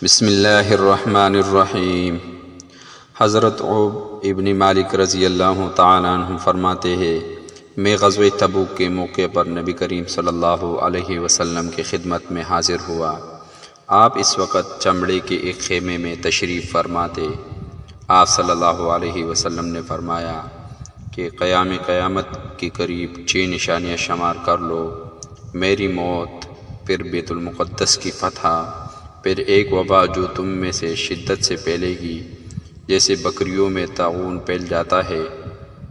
بسم اللہ الرحمن الرحیم۔ حضرت عوف ابن مالک رضی اللہ تعالیٰ عنہ فرماتے ہیں، میں غزوہ تبوک کے موقع پر نبی کریم صلی اللہ علیہ وسلم کی خدمت میں حاضر ہوا۔ آپ اس وقت چمڑے کے ایک خیمے میں تشریف فرماتے۔ آپ صلی اللہ علیہ وسلم نے فرمایا کہ قیامت کے قریب 6 نشانیاں شمار کر لو: میری موت، پھر بیت المقدس کی فتح، پھر ایک وبا جو تم میں سے شدت سے پھیلے گی جیسے بکریوں میں طاعون پھیل جاتا ہے،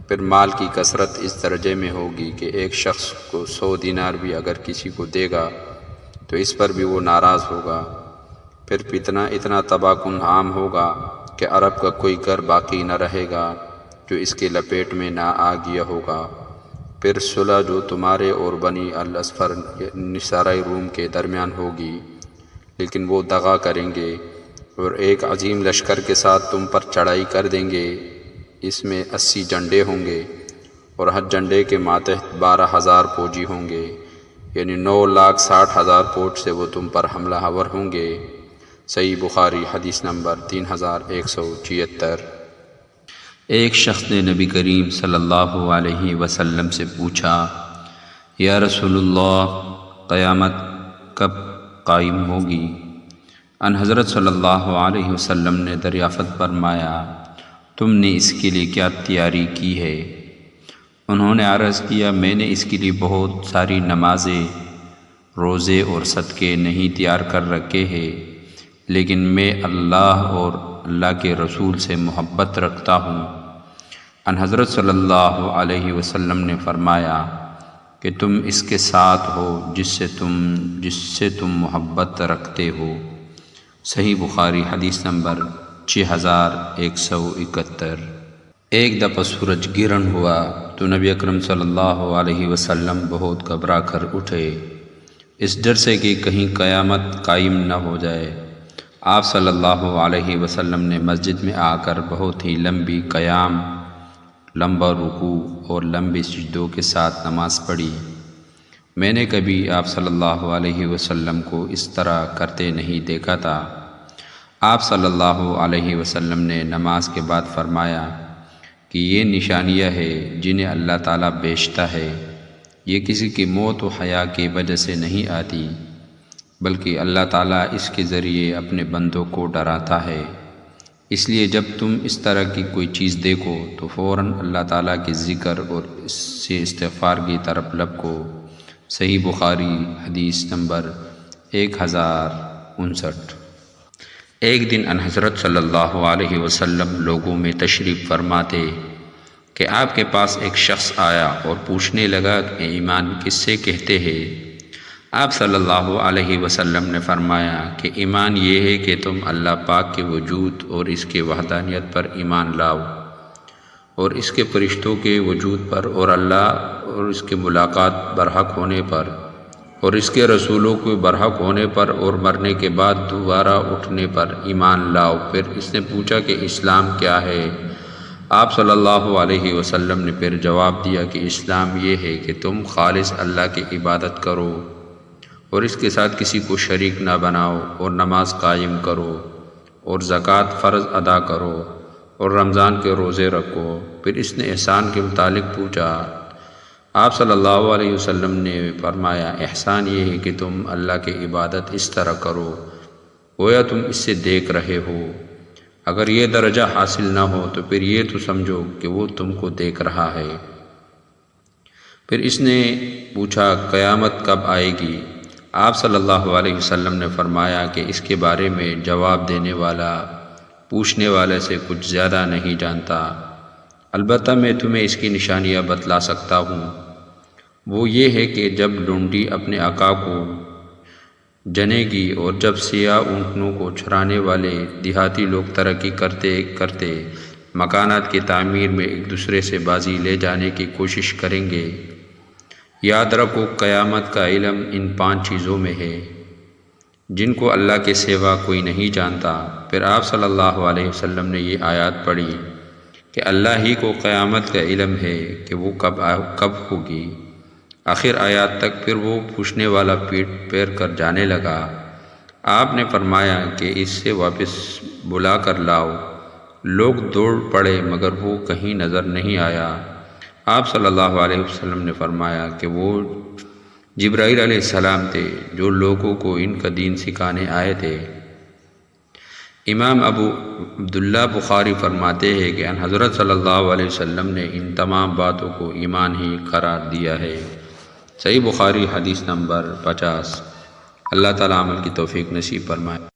پھر مال کی کثرت اس درجے میں ہوگی کہ ایک شخص کو 100 دینار بھی اگر کسی کو دے گا تو اس پر بھی وہ ناراض ہوگا، پھر فتنہ اتنا تباہ کن عام ہوگا کہ عرب کا کوئی گھر باقی نہ رہے گا جو اس کے لپیٹ میں نہ آ گیا ہوگا، پھر صلح جو تمہارے اور بنی الاصفر نصارۂ روم کے درمیان ہوگی، لیکن وہ دغا کریں گے اور ایک عظیم لشکر کے ساتھ تم پر چڑھائی کر دیں گے۔ اس میں 80 جھنڈے ہوں گے اور ہر جھنڈے کے ماتحت 12,000 فوجی ہوں گے، یعنی 9,60,000 فوج سے وہ تم پر حملہ آور ہوں گے۔ صحیح بخاری حدیث نمبر 3176۔ ایک شخص نے نبی کریم صلی اللہ علیہ وسلم سے پوچھا، یا رسول اللہ، قیامت کب قائم ہوگی؟ ان حضرت صلی اللہ علیہ وسلم نے دریافت فرمایا، تم نے اس کے لیے کیا تیاری کی ہے؟ انہوں نے عرض کیا، میں نے اس کے لیے بہت ساری نمازیں، روزے اور صدقے نہیں تیار کر رکھے ہیں، لیکن میں اللہ اور اللہ کے رسول سے محبت رکھتا ہوں۔ ان حضرت صلی اللہ علیہ وسلم نے فرمایا کہ تم اس کے ساتھ ہو جس سے تم محبت رکھتے ہو۔ صحیح بخاری حدیث نمبر 6171۔ ایک دفعہ سورج گرہن ہوا تو نبی اکرم صلی اللہ علیہ وسلم بہت گھبرا کر اٹھے، اس ڈر سے کہ کہیں قیامت قائم نہ ہو جائے۔ آپ صلی اللہ علیہ وسلم نے مسجد میں آ کر بہت ہی لمبی قیام، لمبا رکوع اور لمبے سجدوں کے ساتھ نماز پڑھی۔ میں نے کبھی آپ صلی اللہ علیہ وسلم کو اس طرح کرتے نہیں دیکھا تھا۔ آپ صلی اللہ علیہ وسلم نے نماز کے بعد فرمایا کہ یہ نشانیاں ہیں جنہیں اللہ تعالیٰ بیچتا ہے، یہ کسی کی موت و حیا کی وجہ سے نہیں آتی، بلکہ اللہ تعالیٰ اس کے ذریعے اپنے بندوں کو ڈراتا ہے۔ اس لیے جب تم اس طرح کی کوئی چیز دیکھو تو فوراً اللہ تعالیٰ کے ذکر اور اس سے استغفار کی طرف لپکو۔ صحیح بخاری حدیث نمبر 1059۔ ایک دن ان حضرت صلی اللہ علیہ وسلم لوگوں میں تشریف فرماتے کہ آپ کے پاس ایک شخص آیا اور پوچھنے لگا کہ ایمان کس سے کہتے ہیں؟ آپ صلی اللہ علیہ وسلم نے فرمایا کہ ایمان یہ ہے کہ تم اللہ پاک کے وجود اور اس کے وحدانیت پر ایمان لاؤ، اور اس کے فرشتوں کے وجود پر، اور اللہ اور اس کے ملاقات برحق ہونے پر، اور اس کے رسولوں کے برحق ہونے پر، اور مرنے کے بعد دوبارہ اٹھنے پر ایمان لاؤ۔ پھر اس نے پوچھا کہ اسلام کیا ہے؟ آپ صلی اللہ علیہ وسلم نے پھر جواب دیا کہ اسلام یہ ہے کہ تم خالص اللہ کی عبادت کرو اور اس کے ساتھ کسی کو شریک نہ بناؤ، اور نماز قائم کرو، اور زکوٰۃ فرض ادا کرو، اور رمضان کے روزے رکھو۔ پھر اس نے احسان کے متعلق پوچھا۔ آپ صلی اللہ علیہ وسلم نے فرمایا، احسان یہ ہے کہ تم اللہ کی عبادت اس طرح کرو گویا تم اس سے دیکھ رہے ہو۔ اگر یہ درجہ حاصل نہ ہو تو پھر یہ تو سمجھو کہ وہ تم کو دیکھ رہا ہے۔ پھر اس نے پوچھا، قیامت کب آئے گی؟ آپ صلی اللہ علیہ وسلم نے فرمایا کہ اس کے بارے میں جواب دینے والا پوچھنے والے سے کچھ زیادہ نہیں جانتا، البتہ میں تمہیں اس کی نشانیاں بتلا سکتا ہوں۔ وہ یہ ہے کہ جب لونڈی اپنے آقا کو جنے گی، اور جب سیاہ اونٹنوں کو چرانے والے دیہاتی لوگ ترقی کرتے کرتے مکانات کی تعمیر میں ایک دوسرے سے بازی لے جانے کی کوشش کریں گے۔ یاد رکھو، قیامت کا علم ان 5 چیزوں میں ہے جن کو اللہ کے سوا کوئی نہیں جانتا۔ پھر آپ صلی اللہ علیہ وسلم نے یہ آیات پڑھی کہ اللہ ہی کو قیامت کا علم ہے کہ وہ کب ہوگی، آخر آیات تک۔ پھر وہ پوچھنے والا پیٹ پھیر کر جانے لگا۔ آپ نے فرمایا کہ اس سے واپس بلا کر لاؤ۔ لوگ دوڑ پڑے مگر وہ کہیں نظر نہیں آیا۔ آپ صلی اللہ علیہ وسلم نے فرمایا کہ وہ جبرائیل علیہ السلام تھے جو لوگوں کو ان کا دین سکھانے آئے تھے۔ امام ابو عبداللہ بخاری فرماتے ہیں کہ ان حضرت صلی اللہ علیہ وسلم نے ان تمام باتوں کو ایمان ہی قرار دیا ہے۔ صحیح بخاری حدیث نمبر 50۔ اللہ تعالیٰ عمل کی توفیق نصیب فرمائے۔